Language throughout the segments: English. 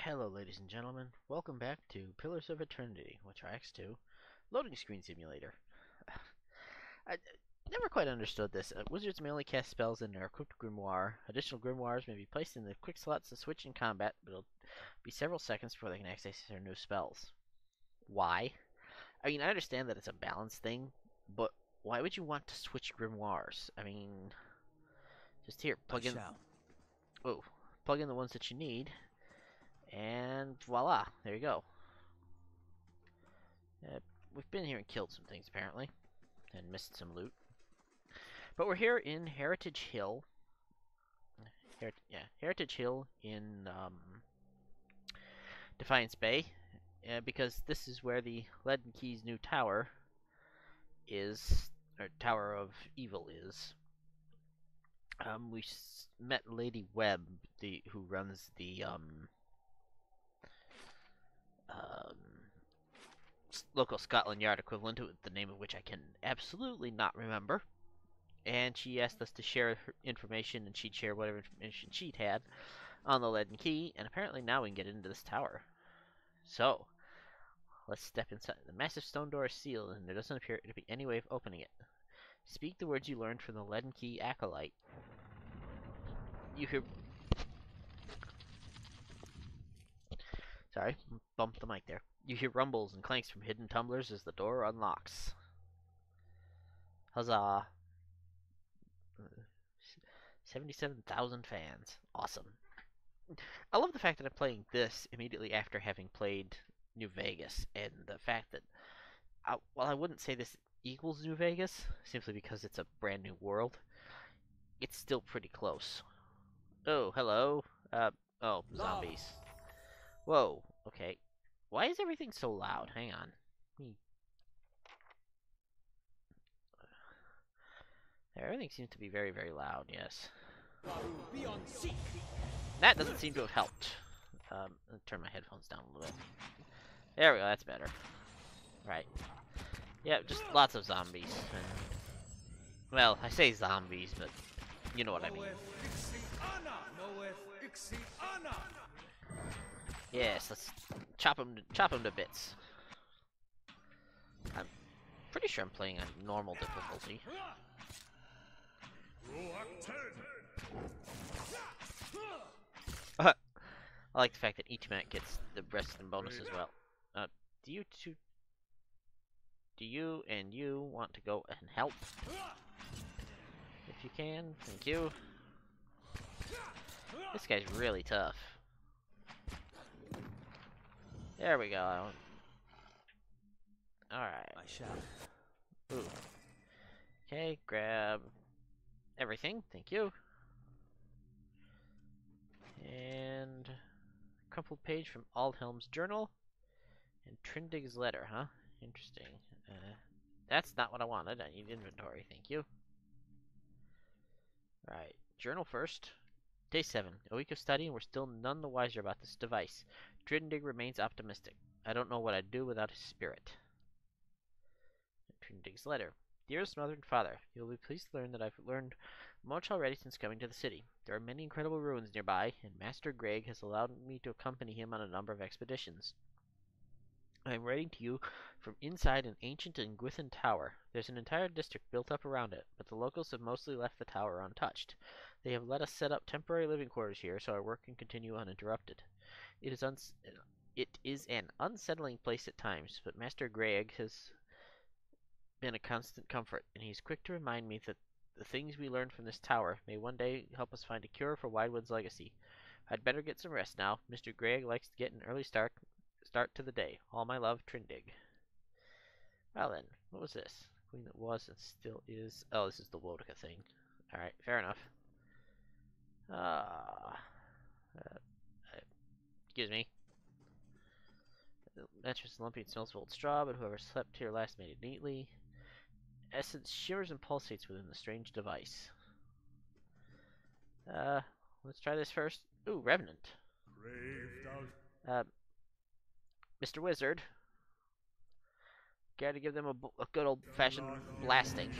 Hello, ladies and gentlemen. Welcome back to Pillars of Eternity, which are X2, Loading Screen Simulator. I never quite understood this. Wizards may only cast spells in their equipped grimoire. Additional grimoires may be placed in the quick slots to switch in combat, but it'll be several seconds before they can access their new spells. Why? I mean, I understand that it's a balance thing, but why would you want to switch grimoires? I mean, just here, plug in. Oh, plug in the ones that you need. And voila, there you go. We've been here and killed some things, apparently, and missed some loot. But we're here in Heritage Hill. Heritage Hill in Defiance Bay, because this is where the Leaden Key's new tower is, or Tower of Evil is. We met Lady Webb, who runs the local Scotland Yard equivalent, the name of which I can absolutely not remember. And she asked us to share her information, and she'd share whatever information she'd had on the Leaden Key, and apparently now we can get into this tower. So, let's step inside. The massive stone door is sealed, and there doesn't appear to be any way of opening it. Speak the words you learned from the Leaden Key Acolyte. You hear... Sorry, bumped the mic there. You hear rumbles and clanks from hidden tumblers as the door unlocks. Huzzah. 77,000 fans. Awesome. I love the fact that I'm playing this immediately after having played New Vegas, and the fact that, while I wouldn't say this equals New Vegas, simply because it's a brand new world, it's still pretty close. Oh, hello. Oh, zombies. Whoa, okay. Why is everything so loud? Hang on. Everything seems to be very, very loud, yes. That doesn't seem to have helped. I'll turn my headphones down a little bit. There we go, that's better. Right. Yeah, just lots of zombies. And, well, I say zombies, but you know what I mean. Yes, let's chop them to bits. I'm pretty sure I'm playing on normal difficulty. I like the fact that each map gets the rest and bonus as well. Do you and you want to go and help? If you can, thank you. This guy's really tough. There we go. Alright. I shall. Ooh. Okay, grab everything. Thank you. And a crumpled page from Aldhelm's journal. And Trindig's letter, huh? Interesting. That's not what I wanted. I need inventory. Thank you. Right. Journal first. Day 7. A week of study, and we're still none the wiser about this device. Trindig remains optimistic. I don't know what I'd do without his spirit. Trindig's letter. Dearest Mother and Father, you will be pleased to learn that I've learned much already since coming to the city. There are many incredible ruins nearby, and Master Greg has allowed me to accompany him on a number of expeditions. I am writing to you from inside an ancient and Gwithan tower. There's an entire district built up around it, but the locals have mostly left the tower untouched. They have let us set up temporary living quarters here, so our work can continue uninterrupted. It is an unsettling place at times, but Master Greg has been a constant comfort, and he's quick to remind me that the things we learned from this tower may one day help us find a cure for Widewood's legacy. I'd better get some rest now. Mr. Greg likes to get an early start to the day. All my love, Trindig. Well then, what was this? Queen that was and still is. Oh, this is the Wodica thing. Alright, fair enough. Excuse me. The mattress is lumpy and smells of old straw, but whoever slept here last made it neatly. Essence shimmers and pulsates within the strange device. Let's try this first. Ooh, Revenant. Mr. Wizard. Gotta give them a good old-fashioned blasting.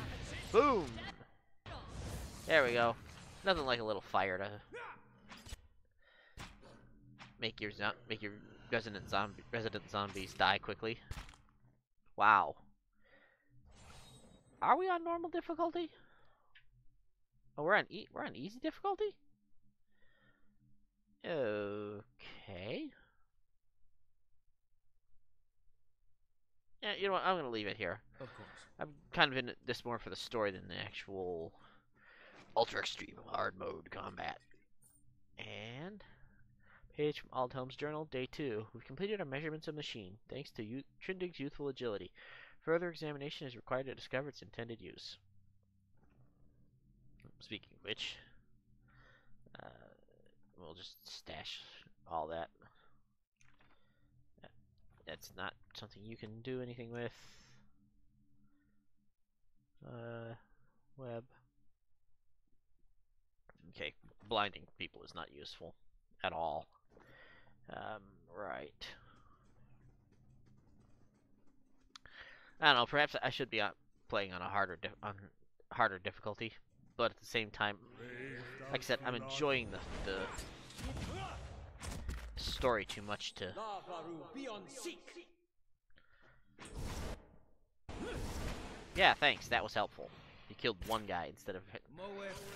Boom! There we go. Nothing like a little fire to make your resident zombies die quickly. Wow. Are we on normal difficulty? Oh, we're on easy difficulty? Okay. Yeah, you know what? I'm gonna leave it here. Of course. I'm kind of in this more for the story than the actual ultra extreme hard mode combat. And page from Aldhelm's journal, day 2. We've completed our measurements of the machine, thanks to Trindig's youthful agility. Further examination is required to discover its intended use. Speaking of which, uh, we'll just stash all that. That's not something you can do anything with. Web. Okay, blinding people is not useful at all. Right. I don't know. Perhaps I should be playing on a harder difficulty, but at the same time, like I said, I'm enjoying the story too much to. Yeah, thanks. That was helpful. You killed one guy instead of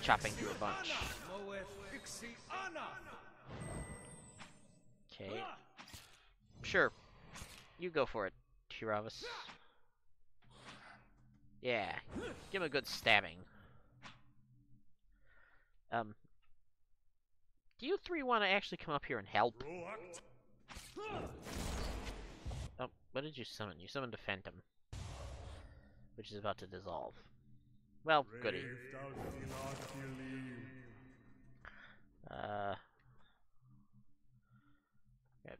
chopping through a bunch. Okay. Sure. You go for it, Tiravis. Yeah. Give him a good stabbing. Do you three want to actually come up here and help? Oh, what did you summon? You summoned a phantom, which is about to dissolve. Well, goody. Grab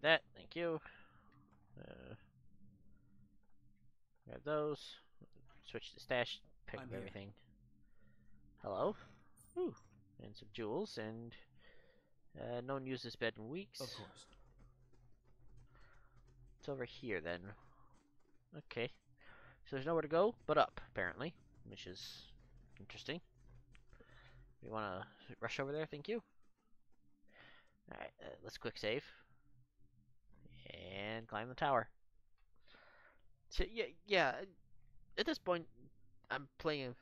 that, thank you. Grab those. Switch to stash, pick up everything. Hello? Ooh, and some jewels, and no one used this bed in weeks. Of course. It's over here then. Okay. So there's nowhere to go but up, apparently, which is interesting. We want to rush over there, thank you. Alright, let's quick save. And climb the tower. So, yeah, at this point, I'm playing.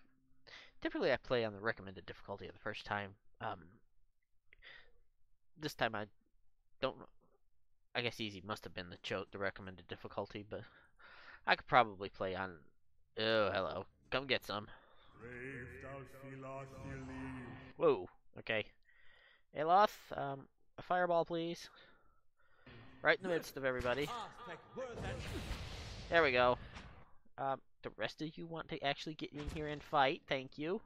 Typically, I play on the recommended difficulty the first time. This time I don't. I guess easy must have been the recommended difficulty, but I could probably play on. Oh, hello. Come get some. Whoa. Okay. Aloth, a fireball, please. Right in the midst of everybody. There we go. The rest of you want to actually get in here and fight? Thank you.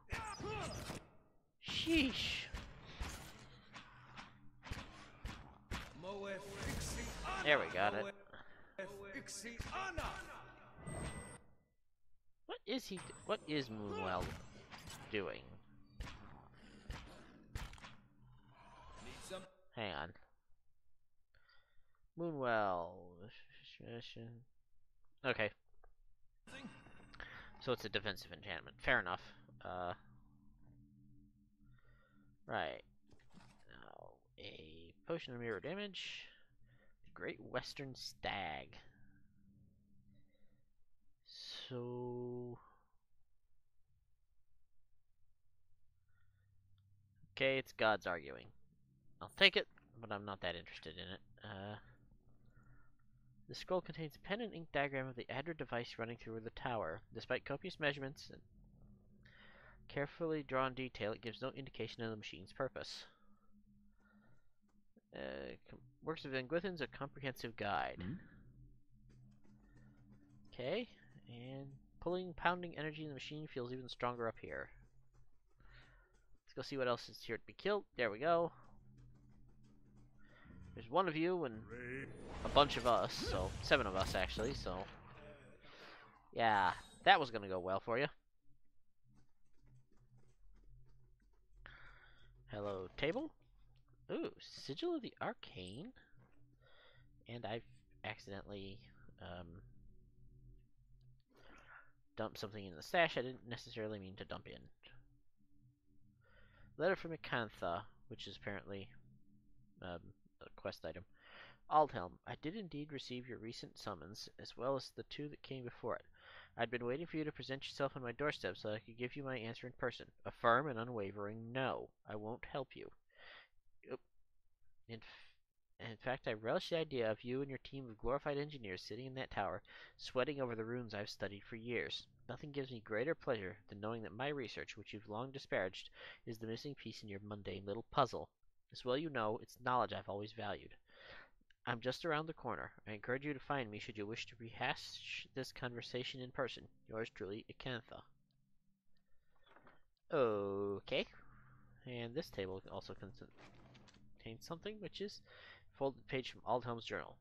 Sheesh. There we got it. What is Moonwell doing? Hang on. Moonwell. Okay. So it's a defensive enchantment. Fair enough. Right. Now, a potion of mirror damage. The Great Western Stag. So... Okay, it's gods arguing. I'll take it, but I'm not that interested in it. The scroll contains a pen and ink diagram of the Adra device running through the tower. Despite copious measurements and carefully drawn detail, it gives no indication of the machine's purpose. Works of Van Glithen's A Comprehensive Guide. Okay, and pounding energy in the machine feels even stronger up here. Let's go see what else is here to be killed. There we go. There's one of you and a bunch of us, so 7 of us actually, so yeah, that was gonna go well for you. Hello, table. Ooh, Sigil of the Arcane. And I've accidentally dumped something in the stash I didn't necessarily mean to dump in. Letter from Acantha, which is apparently a quest item. Aldhelm, I did indeed receive your recent summons, as well as the two that came before it. I'd been waiting for you to present yourself on my doorstep so that I could give you my answer in person. A firm and unwavering no. I won't help you. In, in fact, I relish the idea of you and your team of glorified engineers sitting in that tower, sweating over the runes I've studied for years. Nothing gives me greater pleasure than knowing that my research, which you've long disparaged, is the missing piece in your mundane little puzzle. As well you know, it's knowledge I've always valued. I'm just around the corner. I encourage you to find me should you wish to rehash this conversation in person. Yours truly, Acantha. Okay. And this table also contains something, which is a folded page from Aldhelm's journal.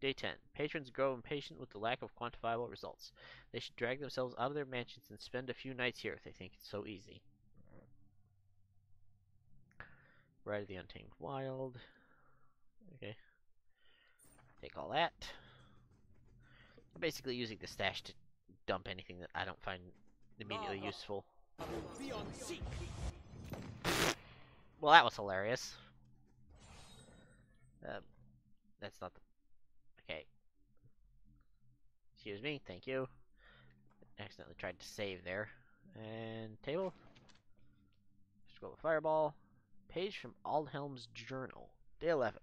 Day 10. Patrons grow impatient with the lack of quantifiable results. They should drag themselves out of their mansions and spend a few nights here if they think it's so easy. Ride of the Untamed Wild. Okay. Take all that. I'm basically using the stash to dump anything that I don't find immediately useful. Well, that was hilarious. That's not the... Okay. Excuse me, thank you. Accidentally tried to save there. And table. Scroll the fireball. Page from Aldhelm's journal. Day 11.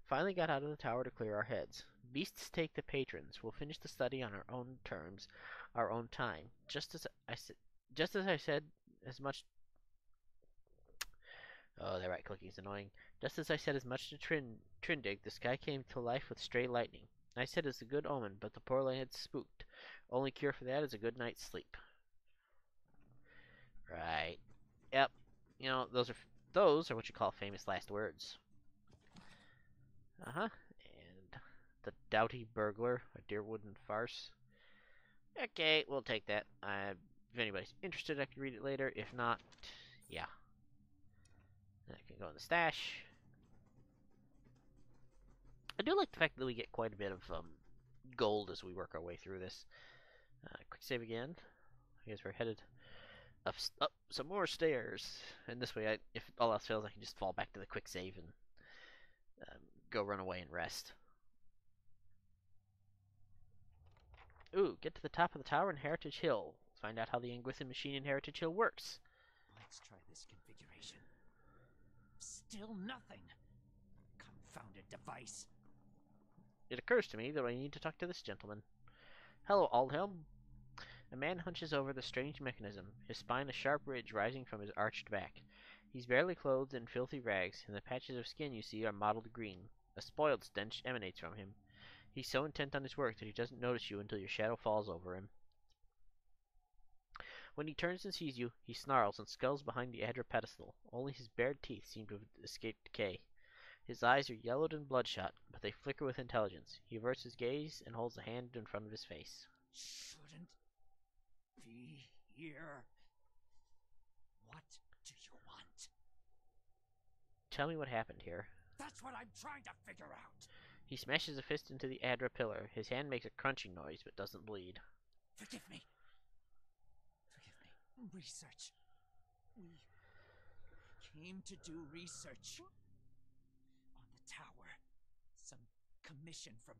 Finally got out of the tower to clear our heads. Beasts take the patrons. We'll finish the study on our own terms, our own time. Just as I said, as much... Oh, that right clicking is annoying. Just as I said as much to Trindig, the sky came to life with stray lightning. I said it's a good omen, but the poor lad spooked. Only cure for that is a good night's sleep. Right. Yep. You know, those are what you call famous last words. Uh-huh. And the doughty burglar, a Deerwooden farce. Okay, we'll take that. If anybody's interested, I can read it later. If not, yeah. That can go in the stash. I do like the fact that we get quite a bit of gold as we work our way through this. Quick save again. I guess we're headed up some more stairs. And this way, if all else fails, I can just fall back to the quick save and go run away and rest. Ooh, get to the top of the tower in Heritage Hill. Find out how the Anguithin machine in Heritage Hill works. Let's try this configuration. Still nothing. Confounded device. It occurs to me that I need to talk to this gentleman. Hello, Aldhelm. A man hunches over the strange mechanism, his spine a sharp ridge rising from his arched back. He's barely clothed in filthy rags, and the patches of skin you see are mottled green. A spoiled stench emanates from him. He's so intent on his work that he doesn't notice you until your shadow falls over him. When he turns and sees you, he snarls and skulls behind the Adra pedestal. Only his bared teeth seem to have escaped decay. His eyes are yellowed and bloodshot, but they flicker with intelligence. He averts his gaze and holds a hand in front of his face. Shouldn't be here. What do you want? Tell me what happened here. That's what I'm trying to figure out. He smashes a fist into the Adra pillar. His hand makes a crunching noise, but doesn't bleed. Forgive me. Research. We came to do research on the tower. Some commission from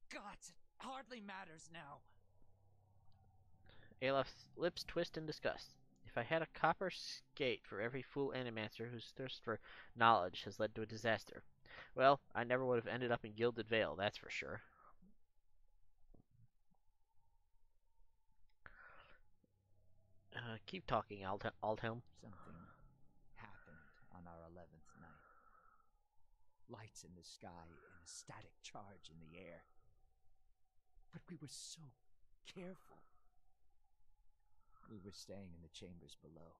gods. It hardly matters now. Alef's lips twist in disgust. If I had a copper skate for every fool animancer whose thirst for knowledge has led to a disaster, well, I never would have ended up in Gilded Vale, that's for sure. Keep talking, Aldhelm. Something happened on our 11th night. Lights in the sky and a static charge in the air. But we were so careful. We were staying in the chambers below.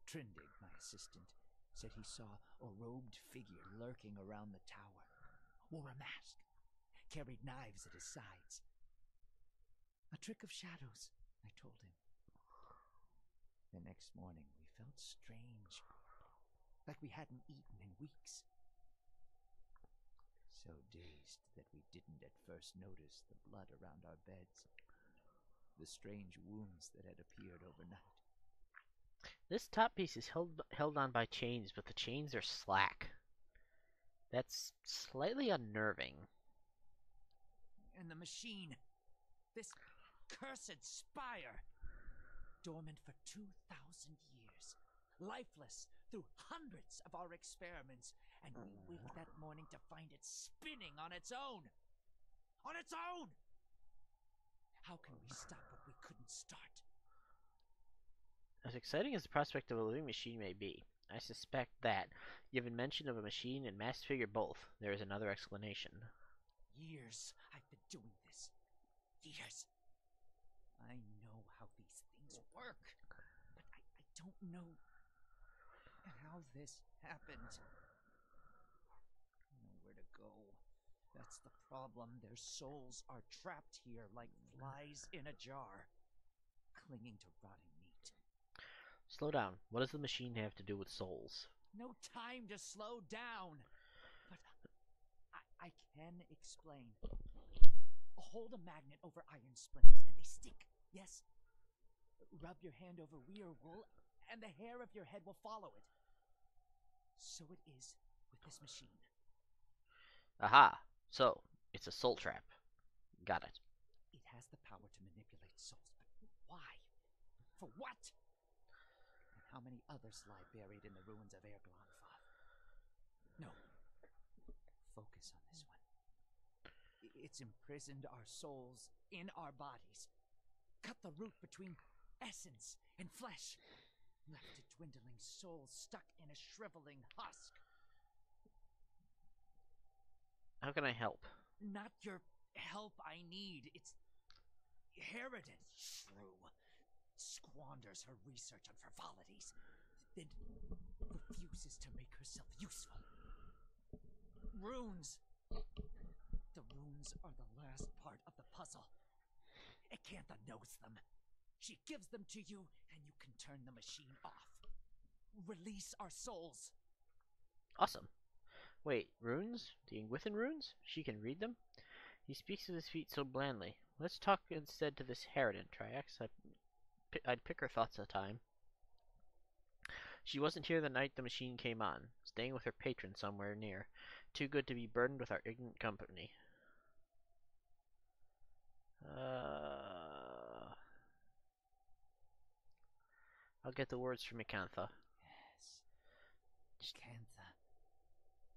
Trindig, my assistant, said he saw a robed figure lurking around the tower. Wore a mask. Carried knives at his sides. A trick of shadows, I told him. The next morning, we felt strange, like we hadn't eaten in weeks. So dazed that we didn't at first notice the blood around our beds, the strange wounds that had appeared overnight. This top piece is held on by chains, but the chains are slack. That's slightly unnerving. And the machine, this cursed spire, dormant for 2,000 years, lifeless through hundreds of our experiments, and we wake that morning to find it spinning on its own. On its own! How can we stop what we couldn't start? As exciting as the prospect of a living machine may be, I suspect that, given mention of a machine and masked figure both, there is another explanation. Years I've been doing this. Years. I know how these things work, but I don't know how this happened. Nowhere to go. That's the problem. Their souls are trapped here like flies in a jar, clinging to rotting meat. Slow down. What does the machine have to do with souls? No time to slow down. But I can explain. Hold a magnet over iron splinters and they stick. Yes. Rub your hand over weir wool and the hair of your head will follow it. So it is with this machine. Aha! So, it's a soul trap. Got it. It has the power to manipulate souls, but why? For what? And how many others lie buried in the ruins of Erglanfath? No. Focus on this one. It's imprisoned our souls in our bodies. Cut the root between essence and flesh. Left a dwindling soul stuck in a shriveling husk. How can I help? Not your help I need. It's Harridan, shrew. Squanders her research on frivolities, then refuses to make herself useful. Runes. The runes are the last part of the puzzle. Acantha knows them. She gives them to you, and you can turn the machine off. Release our souls. Awesome. Wait, runes? The Ingwithan runes? She can read them? He speaks of his feet so blandly. Let's talk instead to this Harridan, Triax. I'd pick her thoughts a time. She wasn't here the night the machine came on, staying with her patron somewhere near. Too good to be burdened with our ignorant company. I'll get the words from Acantha. Yes. Acantha.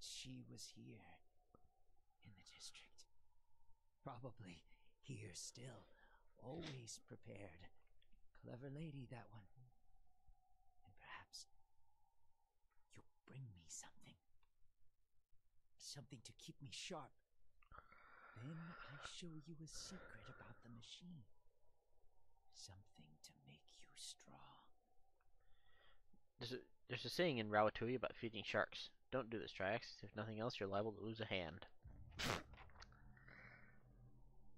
She was here. In the district. Probably here still. Always prepared. Clever lady, that one. And perhaps you'll bring me something. Something to keep me sharp. Then I show you a secret about the machine. Something to make you strong. There's a saying in Ratatouille about feeding sharks. Don't do this, Triax. If nothing else, you're liable to lose a hand.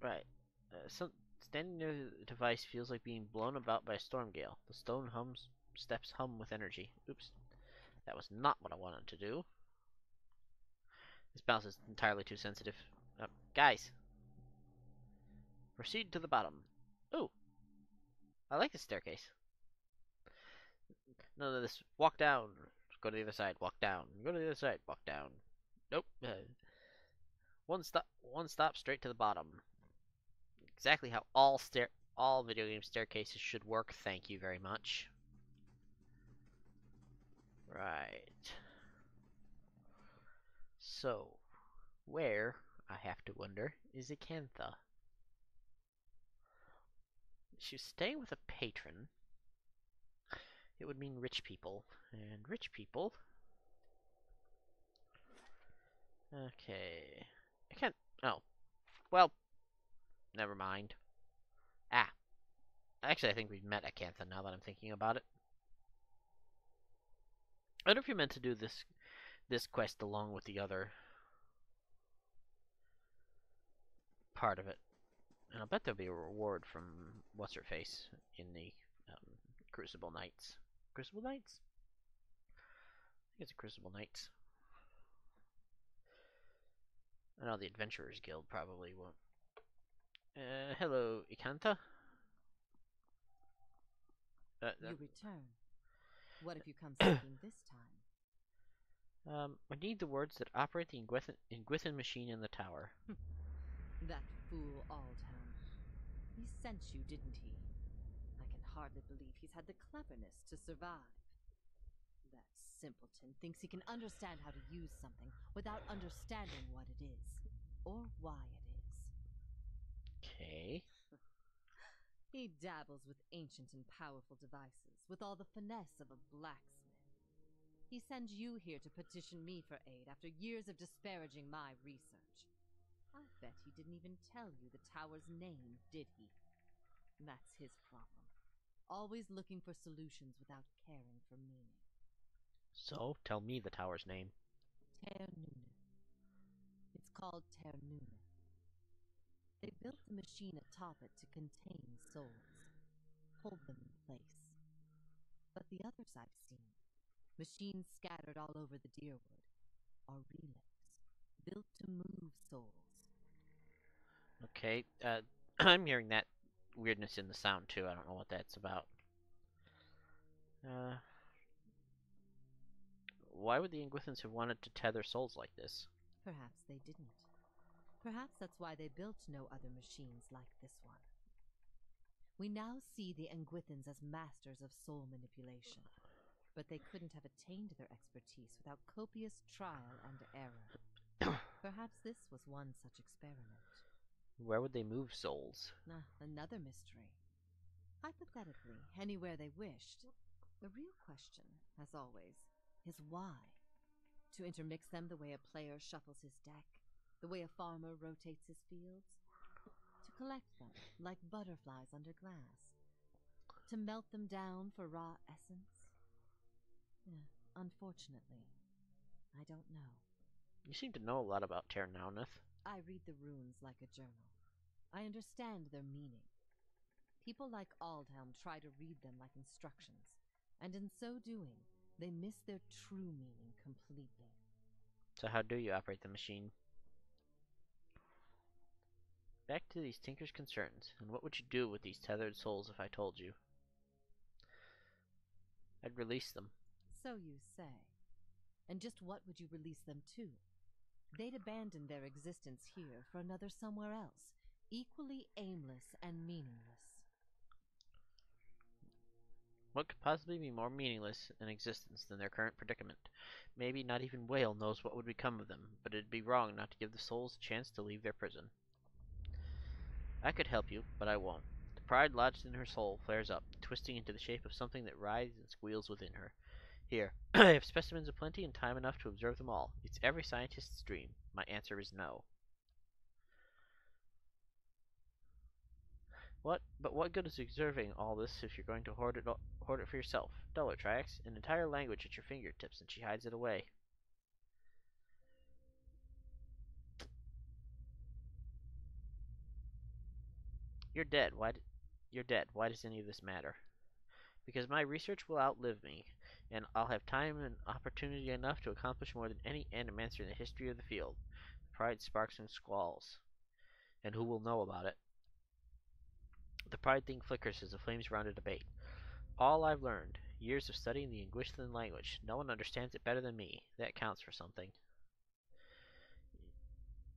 Right. Standing near the device feels like being blown about by a storm gale. The stone steps hum with energy. Oops. That was not what I wanted to do. This mouse is entirely too sensitive. Guys! Proceed to the bottom. Ooh! I like this staircase. None of this. Walk down. Go to the other side. Walk down. Go to the other side. Walk down. Nope. One stop straight to the bottom. Exactly how all video game staircases should work. Thank you very much. Right. So, where, I have to wonder, is Acantha? She's staying with a patron. It would mean rich people. And rich people... Okay. I can't... Oh. Well, never mind. Ah. Actually, I think we've met Acantha now that I'm thinking about it. I wonder if you're meant to do this quest along with the other part of it. And I'll bet there'll be a reward from What's-Her-Face in the Crucible Knights. Crucible Knights? I think it's a Crucible Knights. I know the Adventurers Guild probably won't. Hello, Acantha? You return. What have you come seeking this time? I need the words that operate the Ingwithan machine in the tower. That fool Aldhelm. He sent you, didn't he? I can hardly believe he's had the cleverness to survive. That simpleton thinks he can understand how to use something without understanding what it is, or why it is. Okay. He dabbles with ancient and powerful devices, with all the finesse of a blacksmith. He sends you here to petition me for aid after years of disparaging my research. I'll bet he didn't even tell you the tower's name, did he? That's his problem. Always looking for solutions without caring for meaning. So, tell me the tower's name. Ternuna. It's called Ternuna. They built a machine atop it to contain souls, hold them in place. But the others I've seen, machines scattered all over the Deerwood, are relays, built to move souls. Okay. I'm hearing that weirdness in the sound too. I don't know what that's about. Uh, why would the Ingwithans have wanted to tether souls like this? Perhaps they didn't. Perhaps that's why they built no other machines like this one. We now see the Engwithans as masters of soul manipulation, but they couldn't have attained their expertise without copious trial and error. Perhaps this was one such experiment. Where would they move souls? Another mystery. Hypothetically, anywhere they wished. The real question, as always, is why? To intermix them the way a player shuffles his deck, the way a farmer rotates his fields? To collect them, like butterflies under glass? To melt them down for raw essence? Unfortunately, I don't know. You seem to know a lot about Terranauth. I read the runes like a journal. I understand their meaning. People like Aldhelm try to read them like instructions, and in so doing, they miss their true meaning completely. So how do you operate the machine? Back to these Tinker's concerns, and what would you do with these tethered souls if I told you? I'd release them. So you say. And just what would you release them to? They'd abandon their existence here for another somewhere else, equally aimless and meaningless. What could possibly be more meaningless in existence than their current predicament? Maybe not even Whale knows what would become of them, but it'd be wrong not to give the souls a chance to leave their prison. I could help you, but I won't. The pride lodged in her soul flares up, twisting into the shape of something that writhes and squeals within her. Here, I have specimens aplenty and time enough to observe them all. It's every scientist's dream. My answer is no. But what good is observing all this if you're going to hoard it for yourself? Duller tracks, an entire language at your fingertips, and she hides it away. You're dead. You're dead. Why does any of this matter? Because my research will outlive me, and I'll have time and opportunity enough to accomplish more than any animancer in the history of the field. Pride sparks and squalls, and who will know about it? The pride thing flickers as the flames round a debate. All I've learned, years of studying the Ingwishlan language, no one understands it better than me. That counts for something.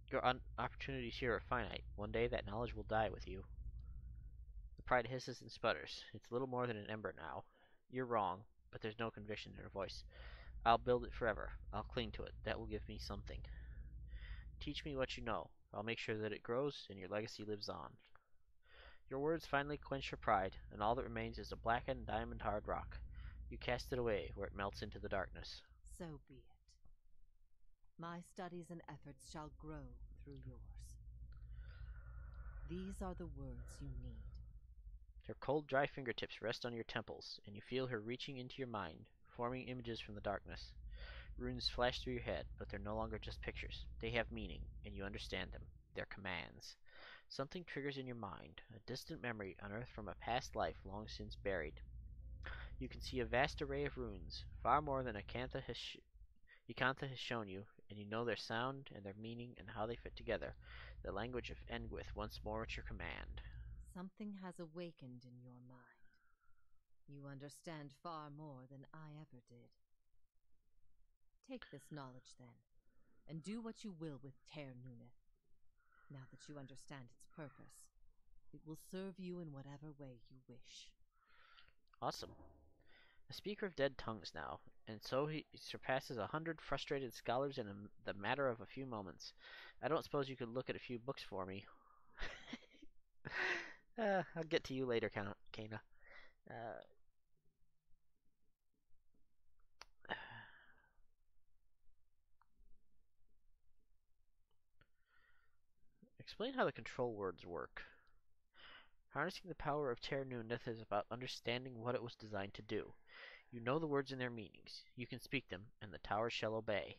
Your opportunities here are finite. One day that knowledge will die with you. The pride hisses and sputters. It's little more than an ember now. You're wrong, but there's no conviction in her voice. I'll build it forever. I'll cling to it. That will give me something. Teach me what you know. I'll make sure that it grows and your legacy lives on. Your words finally quench her pride, and all that remains is a blackened, diamond-hard rock. You cast it away, where it melts into the darkness. So be it. My studies and efforts shall grow through yours. These are the words you need. Her cold, dry fingertips rest on your temples, and you feel her reaching into your mind, forming images from the darkness. Runes flash through your head, but they're no longer just pictures. They have meaning, and you understand them. They're commands. Something triggers in your mind, a distant memory unearthed from a past life long since buried. You can see a vast array of runes, far more than Yacantha has shown you, and you know their sound and their meaning and how they fit together. The language of Engwith once more at your command. Something has awakened in your mind. You understand far more than I ever did. Take this knowledge, then, and do what you will with Ter Nuneth. Now that you understand its purpose, it will serve you in whatever way you wish. Awesome. A speaker of dead tongues now, and so he surpasses 100 frustrated scholars in the matter of a few moments. I don't suppose you could look at a few books for me. I'll get to you later, Kana. Uh, explain how the control words work. Harnessing the power of Ter Nuneth is about understanding what it was designed to do. You know the words and their meanings. You can speak them, and the towers shall obey.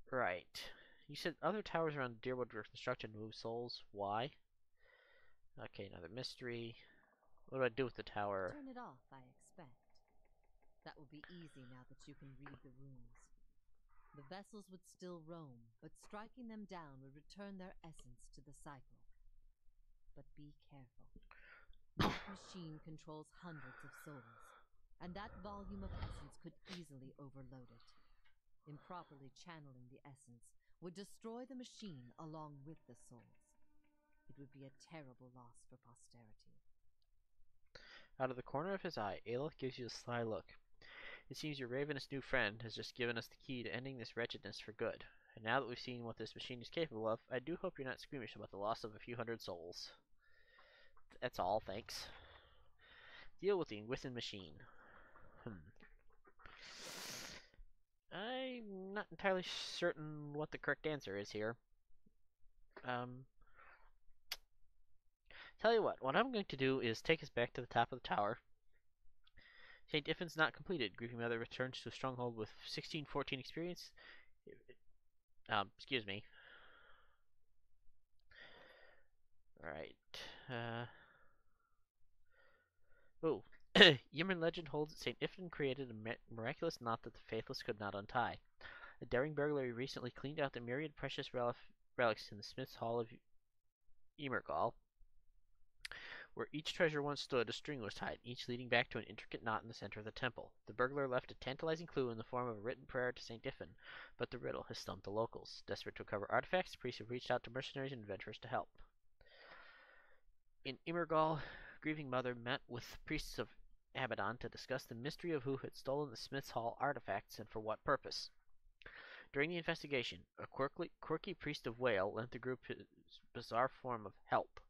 Right. You said other towers around Deerwood were constructed to move souls. Why? Okay, another mystery. What do I do with the tower? Turn it off, I expect. That will be easy now that you can read the runes. The vessels would still roam, but striking them down would return their essence to the cycle. But be careful. That machine controls hundreds of souls, and that volume of essence could easily overload it. Improperly channeling the essence would destroy the machine along with the souls. It would be a terrible loss for posterity. Out of the corner of his eye, Aelith gives you a sly look. It seems your ravenous new friend has just given us the key to ending this wretchedness for good. And now that we've seen what this machine is capable of, I do hope you're not squeamish about the loss of a few hundred souls. That's all, thanks. Deal with the Within machine. I'm not entirely certain what the correct answer is here. Tell you what I'm going to do is take us back to the top of the tower. St. Iffin's not completed. Grieving Mother returns to a stronghold with 1614 experience. Excuse me. Alright. Oh. Yimmer'n legend holds that St. Iffin created a miraculous knot that the faithless could not untie. A daring burglary recently cleaned out the myriad precious relics in the Smith's Hall of Emergall. Where each treasure once stood, a string was tied, each leading back to an intricate knot in the center of the temple. The burglar left a tantalizing clue in the form of a written prayer to St. Iffin, but the riddle has stumped the locals. Desperate to recover artifacts, the priests have reached out to mercenaries and adventurers to help. In Imergall, Grieving Mother met with priests of Abaddon to discuss the mystery of who had stolen the Smith's Hall artifacts and for what purpose. During the investigation, a quirky priest of Whale lent the group his bizarre form of help.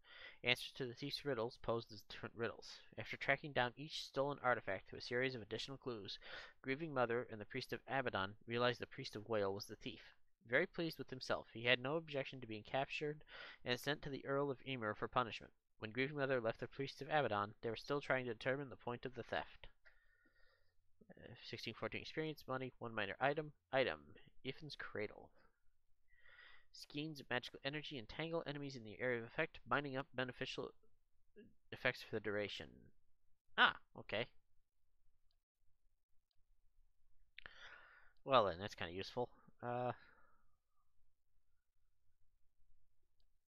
Answers to the thief's riddles posed as different riddles. After tracking down each stolen artifact through a series of additional clues, Grieving Mother and the priest of Abaddon realized the priest of Whale was the thief. Very pleased with himself, he had no objection to being captured and sent to the Earl of Emer for punishment. When Grieving Mother left the priest of Abaddon, they were still trying to determine the point of the theft. 1614 experience, money, one minor item. Iffin's Cradle. Skeins of magical energy entangle enemies in the area of effect, binding up beneficial effects for the duration. Ah, okay. Well then, that's kind of useful.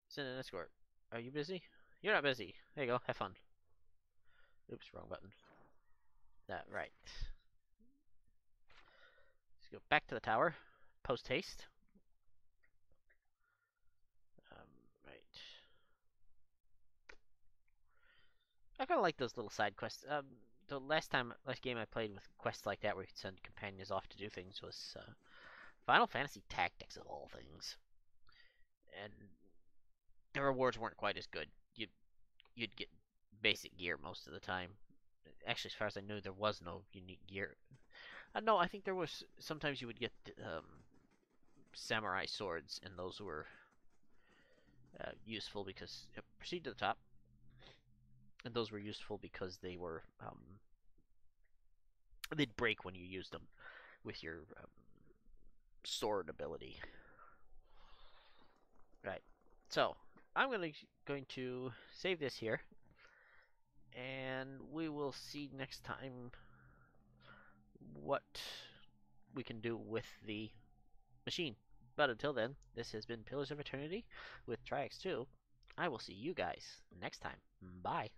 Send an escort. Are you busy? You're not busy. There you go, have fun. Oops, wrong button. Right. Let's go back to the tower. Post haste. Right. I kind of like those little side quests. The last game I played with quests like that where you could send companions off to do things was Final Fantasy Tactics of all things. And the rewards weren't quite as good. You'd get basic gear most of the time. Actually, as far as I knew, there was no unique gear. No, I think there was. Sometimes you would get samurai swords, and those were useful because proceed to the top. And those were useful because they were they'd break when you used them with your sword ability. Right. So I'm going to save this here, and we will see next time what we can do with the machine. But until then, this has been Pillars of Eternity with Triax 2. I will see you guys next time. Bye.